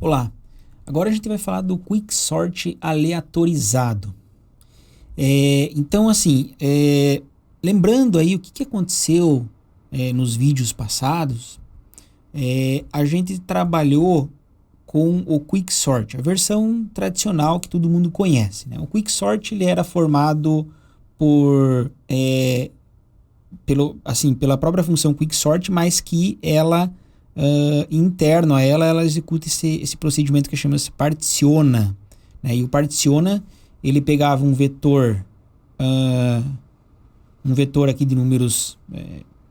Olá, agora a gente vai falar do Quicksort aleatorizado. Então, assim, lembrando aí o que aconteceu nos vídeos passados, a gente trabalhou com o Quicksort, a versão tradicional que todo mundo conhece, né? O Quicksort ele era formado por, pela própria função Quicksort, mas que ela interno a ela executa esse procedimento que chama-se particiona, né? E o particiona, ele pegava um vetor aqui de números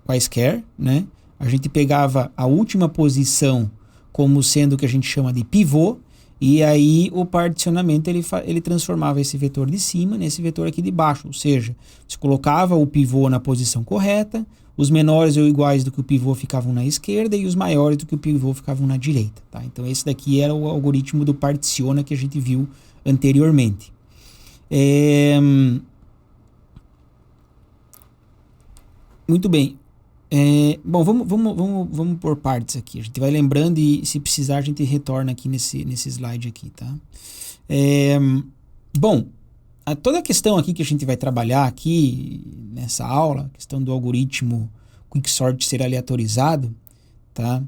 quaisquer, né? A gente pegava a última posição como sendo o que a gente chama de pivô, e aí o particionamento ele transformava esse vetor de cima nesse vetor aqui de baixo, ou seja, você colocava o pivô na posição correta, os menores ou iguais do que o pivô ficavam na esquerda e os maiores do que o pivô ficavam na direita. Tá? Então esse daqui era o algoritmo do particiona que a gente viu anteriormente. Muito bem. Bom, vamos por partes aqui. A gente vai lembrando e se precisar a gente retorna aqui nesse slide aqui, tá? Bom, toda a questão aqui que a gente vai trabalhar aqui nessa aula, a questão do algoritmo Quicksort ser aleatorizado, tá?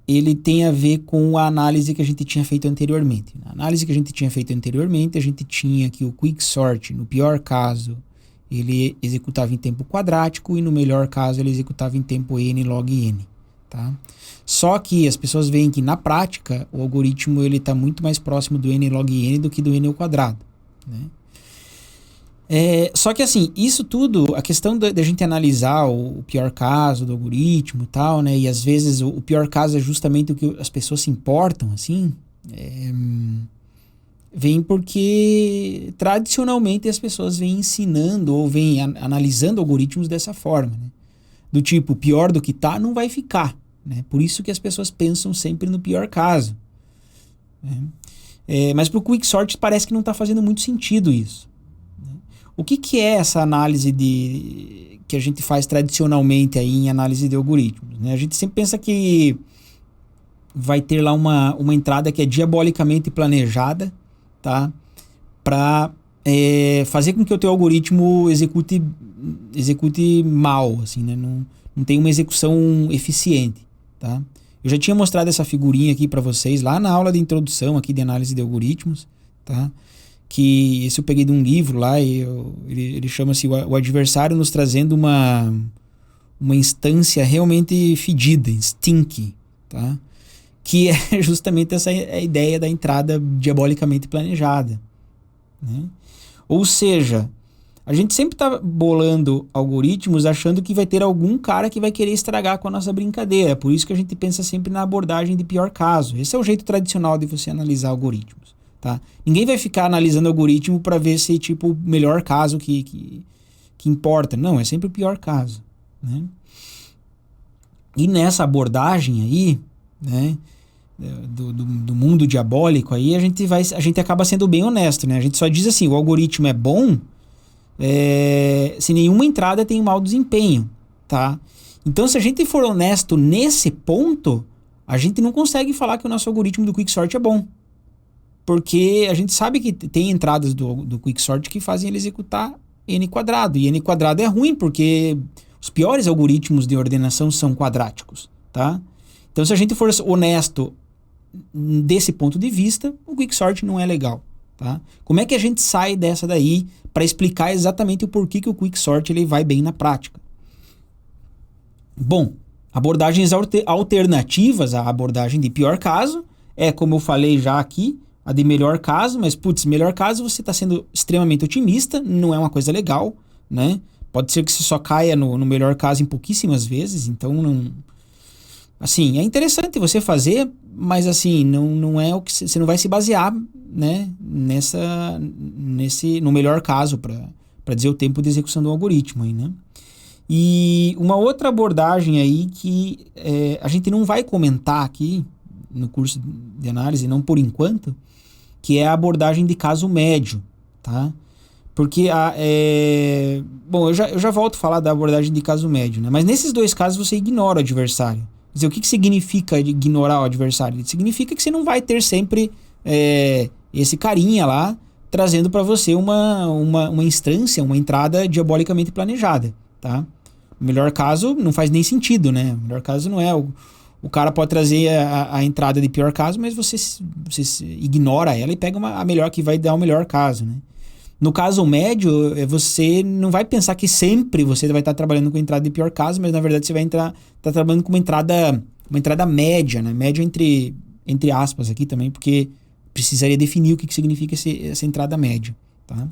Ele tem a ver com a análise que a gente tinha feito anteriormente. Na análise que a gente tinha feito anteriormente, a gente tinha que o Quicksort, no pior caso, ele executava em tempo quadrático e no melhor caso ele executava em tempo n log n, tá? Só que as pessoas veem que na prática o algoritmo ele está muito mais próximo do n log n do que do n ao quadrado, né? Só que assim, isso tudo, a questão da gente analisar o pior caso do algoritmo e tal, né? E às vezes o pior caso é justamente o que as pessoas se importam, assim, vem porque tradicionalmente as pessoas vêm ensinando ou vêm analisando algoritmos dessa forma, né? Do tipo, pior do que tá, não vai ficar, né? Por isso que as pessoas pensam sempre no pior caso, né? Mas para o Quicksort parece que não está fazendo muito sentido isso, né? O que é essa análise que a gente faz tradicionalmente aí em análise de algoritmos, né? A gente sempre pensa que vai ter lá uma entrada que é diabolicamente planejada, tá? Para fazer com que o teu algoritmo execute mal, assim, né? Não tem uma execução eficiente, tá? Eu já tinha mostrado essa figurinha aqui para vocês lá na aula de introdução aqui de análise de algoritmos, tá? Que esse eu peguei de um livro lá e ele chama-se o adversário nos trazendo uma instância realmente fedida, stink, tá? Que é justamente essa ideia da entrada diabolicamente planejada, né? Ou seja, a gente sempre está bolando algoritmos achando que vai ter algum cara que vai querer estragar com a nossa brincadeira. Por isso que a gente pensa sempre na abordagem de pior caso. Esse é o jeito tradicional de você analisar algoritmos, tá? Ninguém vai ficar analisando algoritmo para ver se tipo o melhor caso que importa. Não, é sempre o pior caso, né? E nessa abordagem aí, né, do mundo diabólico aí, a gente acaba sendo bem honesto, né? A gente só diz assim, o algoritmo é bom se nenhuma entrada tem mau desempenho, tá? Então, se a gente for honesto nesse ponto, a gente não consegue falar que o nosso algoritmo do Quicksort é bom. Porque a gente sabe que tem entradas do Quicksort que fazem ele executar n quadrado. E n quadrado é ruim porque os piores algoritmos de ordenação são quadráticos, tá? Então, se a gente for honesto desse ponto de vista, o Quicksort não é legal, tá? Como é que a gente sai dessa daí para explicar exatamente o porquê que o Quicksort ele vai bem na prática? Bom, abordagens alternativas à abordagem de pior caso como eu falei já aqui, a de melhor caso, mas putz, melhor caso você está sendo extremamente otimista, não é uma coisa legal, né? Pode ser que você só caia no melhor caso em pouquíssimas vezes, então não... Assim, é interessante você fazer, mas assim, não é o que você não vai se basear, né, no melhor caso para dizer o tempo de execução do algoritmo aí, né? E uma outra abordagem aí que a gente não vai comentar aqui no curso de análise, não por enquanto, que é a abordagem de caso médio, tá? Porque, bom, eu já volto a falar da abordagem de caso médio, né? Mas nesses dois casos você ignora o adversário, Quer dizer, o que significa ignorar o adversário? Significa que você não vai ter sempre esse carinha lá trazendo para você uma instância, uma entrada diabolicamente planejada, tá? No melhor caso, não faz nem sentido, né? O melhor caso não é... O cara pode trazer a entrada de pior caso, mas você ignora ela e pega a melhor, que vai dar o melhor caso, né? No caso médio, você não vai pensar que sempre você vai estar trabalhando com entrada de pior caso, mas na verdade você vai estar trabalhando com uma entrada média, né? Média entre aspas aqui também, porque precisaria definir o que significa essa entrada média, tá?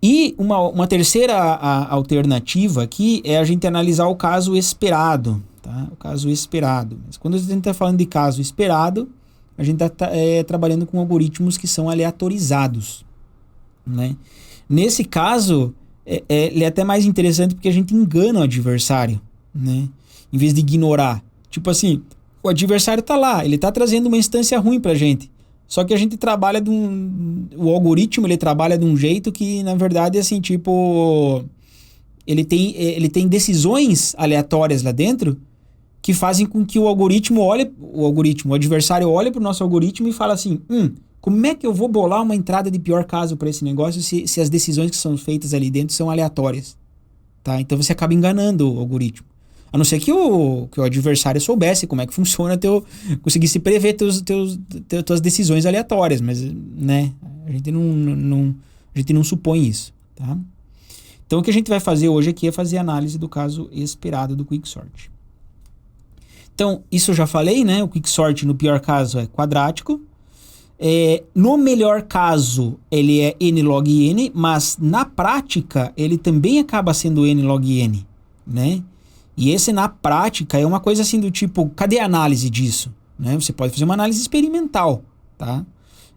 E uma terceira alternativa aqui é a gente analisar o caso esperado, tá? O caso esperado. Mas quando a gente está falando de caso esperado, a gente está trabalhando com algoritmos que são aleatorizados, né? Nesse caso, ele é até mais interessante porque a gente engana o adversário, né? Em vez de ignorar. Tipo assim, o adversário está lá, ele está trazendo uma instância ruim para a gente. Só que a gente trabalha o algoritmo, ele trabalha de um jeito que, na verdade, assim, tipo... Ele tem decisões aleatórias lá dentro que fazem com que o adversário olhe para o nosso algoritmo e fala assim, como é que eu vou bolar uma entrada de pior caso para esse negócio se as decisões que são feitas ali dentro são aleatórias, tá? Então você acaba enganando o algoritmo. A não ser que o adversário soubesse como é que funciona, conseguisse prever tuas decisões aleatórias, mas, né, a gente não supõe isso, tá? Então, o que a gente vai fazer hoje aqui é fazer análise do caso esperado do Quicksort. Então, isso eu já falei, né? O Quicksort, no pior caso, é quadrático. No melhor caso, ele é n log n, mas na prática, ele também acaba sendo n log n, né? E esse, na prática, é uma coisa assim do tipo, cadê a análise disso? Né? Você pode fazer uma análise experimental, tá?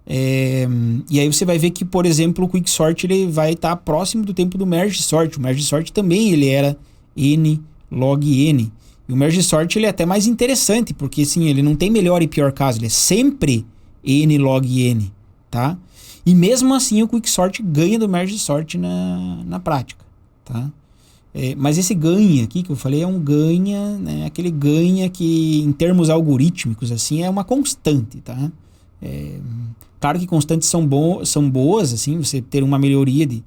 E aí você vai ver que, por exemplo, o Quicksort ele vai estar próximo do tempo do Merge Sort. O Merge Sort também ele era n log n. E o Merge Sort ele é até mais interessante, porque assim, ele não tem melhor e pior caso, ele é sempre n log n, tá? E mesmo assim o Quicksort ganha do Merge Sort na prática, tá? Mas esse ganha aqui que eu falei é um ganha, né? Aquele ganha que em termos algorítmicos assim é uma constante, tá? Claro que constantes são boas, assim, você ter uma melhoria de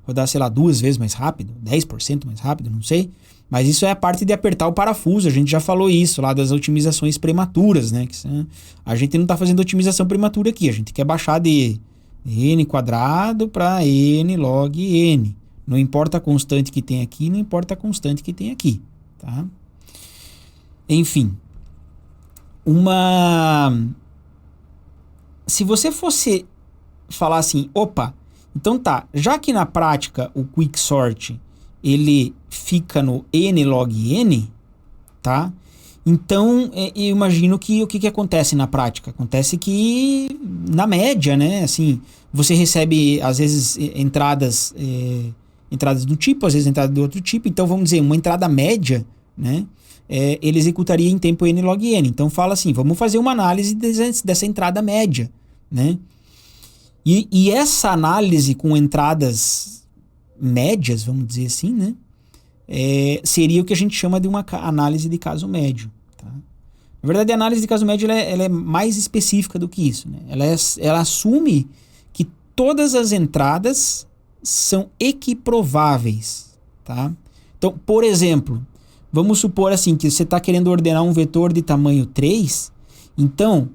rodar, sei lá, 2 vezes mais rápido, 10% mais rápido, não sei. Mas isso é a parte de apertar o parafuso, a gente já falou isso lá das otimizações prematuras, né? A gente não está fazendo otimização prematura aqui, a gente quer baixar de n quadrado para n log n. Não importa a constante que tem aqui, não importa a constante que tem aqui, tá? Enfim. Se você fosse falar assim, opa, então tá, já que na prática o Quicksort ele fica no n log n, tá? Então, eu imagino que o que acontece na prática? Acontece que, na média, né, assim, você recebe, às vezes, entradas do tipo, às vezes entradas do outro tipo. Então, vamos dizer, uma entrada média, né, ele executaria em tempo n log n. Então, fala assim, vamos fazer uma análise dessa entrada média, né? E essa análise com entradas médias, vamos dizer assim, né, seria o que a gente chama de uma análise de caso médio, tá? Na verdade, a análise de caso médio ela é mais específica do que isso, né? Ela assume que todas as entradas são equiprováveis, tá? Então, por exemplo, vamos supor assim que você está querendo ordenar um vetor de tamanho 3, então,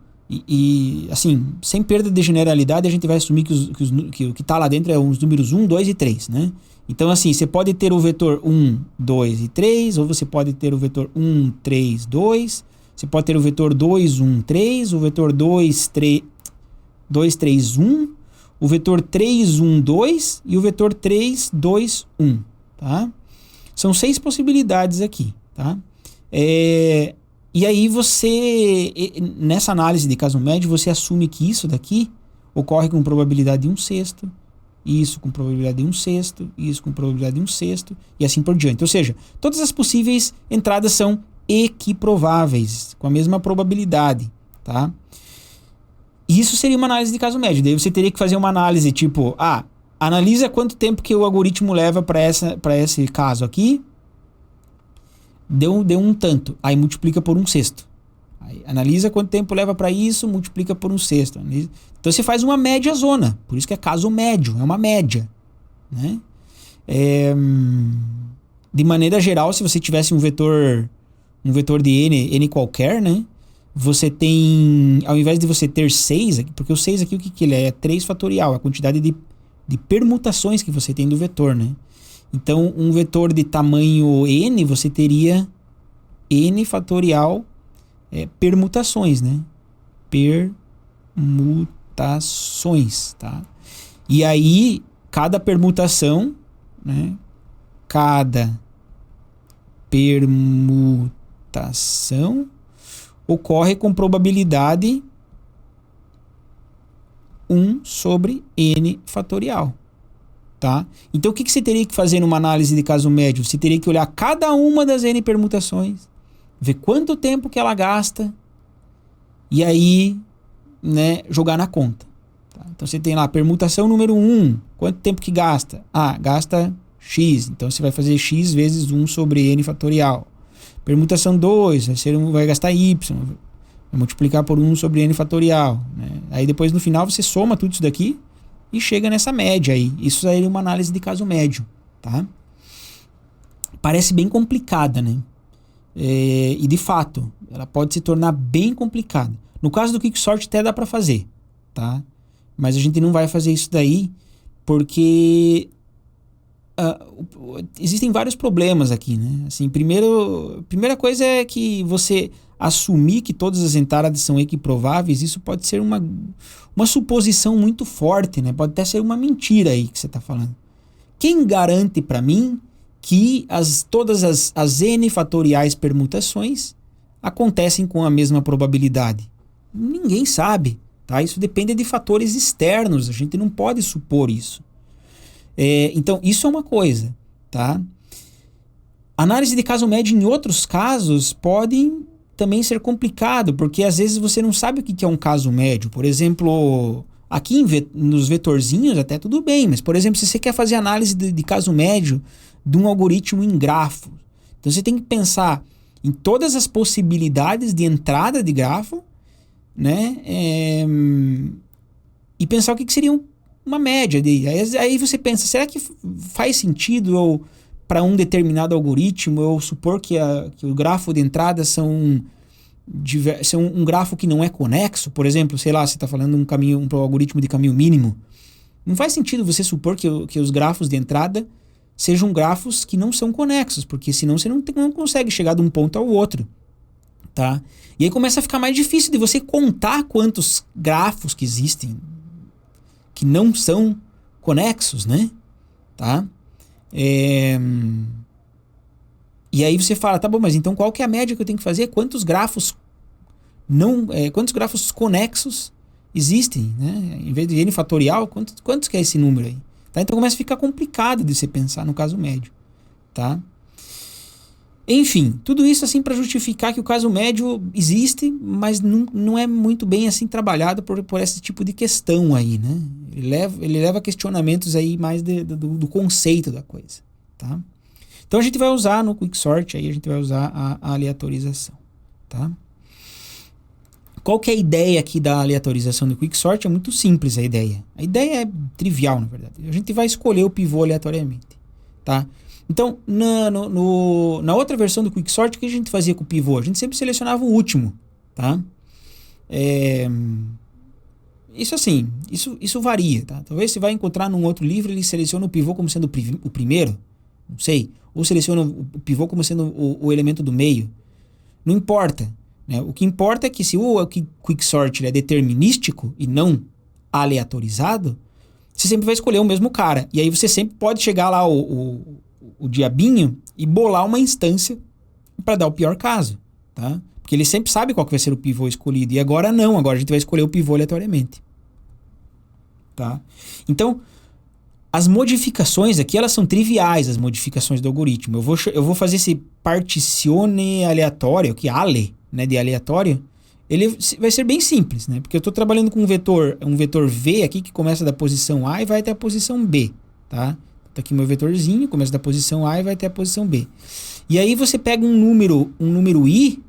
assim, sem perda de generalidade, a gente vai assumir que o que está lá dentro é os números 1, 2 e 3, né? Então, assim, você pode ter o vetor 1, 2 e 3, ou você pode ter o vetor 1, 3, 2, você pode ter o vetor 2, 1, 3, o vetor 2, 3, 1, o vetor 3, 1, 2 e o vetor 3, 2, 1, tá? São 6 possibilidades aqui, tá? E aí nessa análise de caso médio, você assume que isso daqui ocorre com probabilidade de 1/6, isso com probabilidade de 1/6, isso com probabilidade de 1/6 e assim por diante. Ou seja, todas as possíveis entradas são equiprováveis, com a mesma probabilidade, tá? Isso seria uma análise de caso médio. Daí você teria que fazer uma análise tipo, analisa quanto tempo que o algoritmo leva para esse caso aqui. Deu um tanto. Aí multiplica por 1/6. Aí analisa quanto tempo leva para isso, multiplica por 1/6. Então você faz uma média zona. Por isso que é caso médio, é uma média, né? De maneira geral, se você tivesse um vetor de n qualquer, né? Você tem, ao invés de você ter 6, porque o 6 aqui o que ele é? É 3 fatorial, a quantidade de permutações que você tem do vetor, né? Então, um vetor de tamanho n, você teria n fatorial permutações, né? Permutações, tá? E aí, cada permutação, né? Cada permutação ocorre com probabilidade 1 sobre n fatorial, tá? Então, o que você teria que fazer numa análise de caso médio? Você teria que olhar cada uma das n permutações, ver quanto tempo que ela gasta e aí, né, jogar na conta. Tá? Então, você tem lá permutação número 1, quanto tempo que gasta? Ah, gasta x, então você vai fazer x vezes 1 sobre n fatorial. Permutação 2, vai gastar y, vai multiplicar por 1 sobre n fatorial. Né? Aí depois no final você soma tudo isso daqui e chega nessa média aí. Isso aí é uma análise de caso médio, tá? Parece bem complicada, né? E de fato, ela pode se tornar bem complicada. No caso do Quicksort até dá para fazer, tá? Mas a gente não vai fazer isso daí porque existem vários problemas aqui, né? Assim, primeira coisa é que você assumir que todas as entradas são equiprováveis, isso pode ser uma suposição muito forte, né? Pode até ser uma mentira aí que você está falando. Quem garante para mim que todas as n fatoriais permutações acontecem com a mesma probabilidade? Ninguém sabe, tá? Isso depende de fatores externos, a gente não pode supor isso. Então, isso é uma coisa, tá? Análise de caso médio em outros casos podem também ser complicado, porque às vezes você não sabe o que é um caso médio. Por exemplo, aqui nos vetorzinhos até tudo bem, mas, por exemplo, se você quer fazer análise de caso médio de um algoritmo em grafo, então você tem que pensar em todas as possibilidades de entrada de grafo, né? E pensar o que seria uma média. Aí você pensa, será que faz sentido eu, para um determinado algoritmo, eu supor que o grafo de entrada são um grafo que não é conexo? Por exemplo, sei lá, você está falando um algoritmo de caminho mínimo. Não faz sentido você supor que os grafos de entrada sejam grafos que não são conexos, porque senão você não consegue chegar de um ponto ao outro, tá? E aí começa a ficar mais difícil de você contar quantos grafos que existem que não são conexos, né? Tá? E aí você fala, tá bom, mas então qual que é a média que eu tenho que fazer? Quantos grafos conexos existem, né? Em vez de n fatorial, quantos que é esse número aí? Tá? Então começa a ficar complicado de você pensar no caso médio, tá? Enfim, tudo isso assim para justificar que o caso médio existe, mas não é muito bem assim trabalhado por esse tipo de questão aí, né? Ele leva a questionamentos aí mais do conceito da coisa, tá? Então a gente vai usar no Quicksort, aí a gente vai usar a aleatorização, tá? Qual que é a ideia aqui da aleatorização do Quicksort? É muito simples a ideia. A ideia é trivial, na verdade. A gente vai escolher o pivô aleatoriamente, tá? Então, na outra versão do Quicksort, o que a gente fazia com o pivô? A gente sempre selecionava o último, tá? Isso assim, isso varia, tá? Talvez você vai encontrar num outro livro, ele seleciona o pivô como sendo o primeiro, não sei. Ou seleciona o pivô como sendo o elemento do meio. Não importa, né? O que importa é que se o Quicksort é determinístico e não aleatorizado, você sempre vai escolher o mesmo cara. E aí você sempre pode chegar lá o diabinho e bolar uma instância para dar o pior caso, tá? Porque ele sempre sabe qual que vai ser o pivô escolhido. E agora não, agora a gente vai escolher o pivô aleatoriamente, tá? Então, as modificações aqui, elas são triviais, as modificações do algoritmo. Eu vou fazer esse particione aleatório, que ale, né, de aleatório, ele vai ser bem simples, né? Porque eu estou trabalhando com um vetor V aqui que começa da posição A e vai até a posição B, tá? Tá aqui meu vetorzinho, começa da posição A e vai até a posição B. E aí você pega um número i,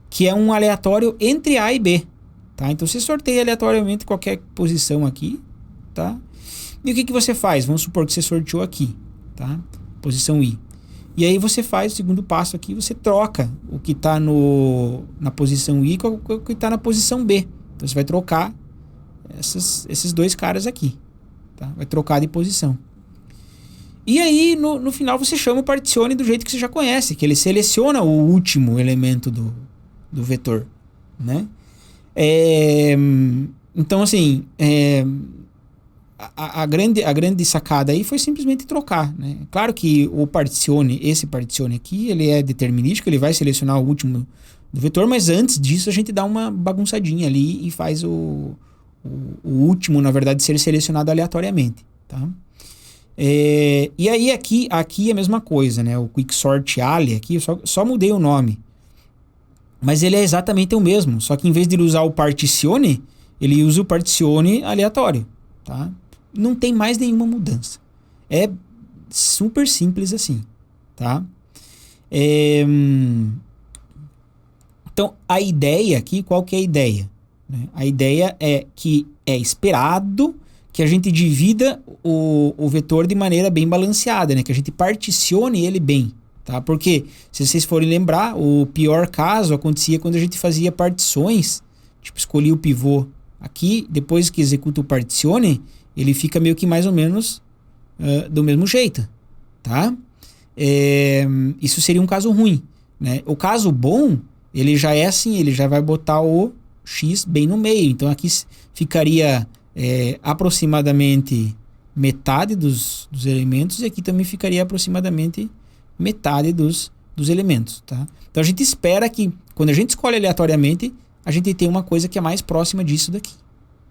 que é um aleatório entre A e B, tá? Então você sorteia aleatoriamente qualquer posição aqui, tá? E o que você faz? Vamos supor que você sorteou aqui, tá? Posição i. E aí você faz o segundo passo aqui, você troca o que está na posição i com o que está na posição B. Então você vai trocar esses dois caras aqui, tá? Vai trocar de posição. E aí, no final, você chama o particione do jeito que você já conhece, que ele seleciona o último elemento do vetor, né? Então, assim, a grande sacada aí foi simplesmente trocar, né? Claro que esse particione aqui, ele é determinístico, ele vai selecionar o último do vetor, mas antes disso a gente dá uma bagunçadinha ali e faz o último, na verdade, ser selecionado aleatoriamente, tá? E aí aqui é a mesma coisa, né? O Quicksort Ali aqui, eu só mudei o nome. Mas ele é exatamente o mesmo, só que em vez de ele usar o particione, ele usa o particione aleatório, tá? Não tem mais nenhuma mudança. É super simples assim, tá? Então, a ideia aqui, qual que é a ideia? Né? A ideia é que é esperado que a gente divida o vetor de maneira bem balanceada, né? Que a gente particione ele bem, tá? Porque, se vocês forem lembrar, o pior caso acontecia quando a gente fazia partições, tipo, escolhia o pivô aqui, depois que executa o particione, ele fica meio que mais ou menos do mesmo jeito, tá? Isso seria um caso ruim, né? O caso bom, ele já é assim, ele já vai botar o x bem no meio, então aqui ficaria aproximadamente metade dos elementos, e aqui também ficaria aproximadamente metade dos elementos, tá? Então a gente espera que, quando a gente escolhe aleatoriamente, a gente tenha uma coisa que é mais próxima disso daqui,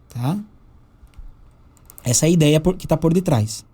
tá? Essa é a ideia que está por detrás.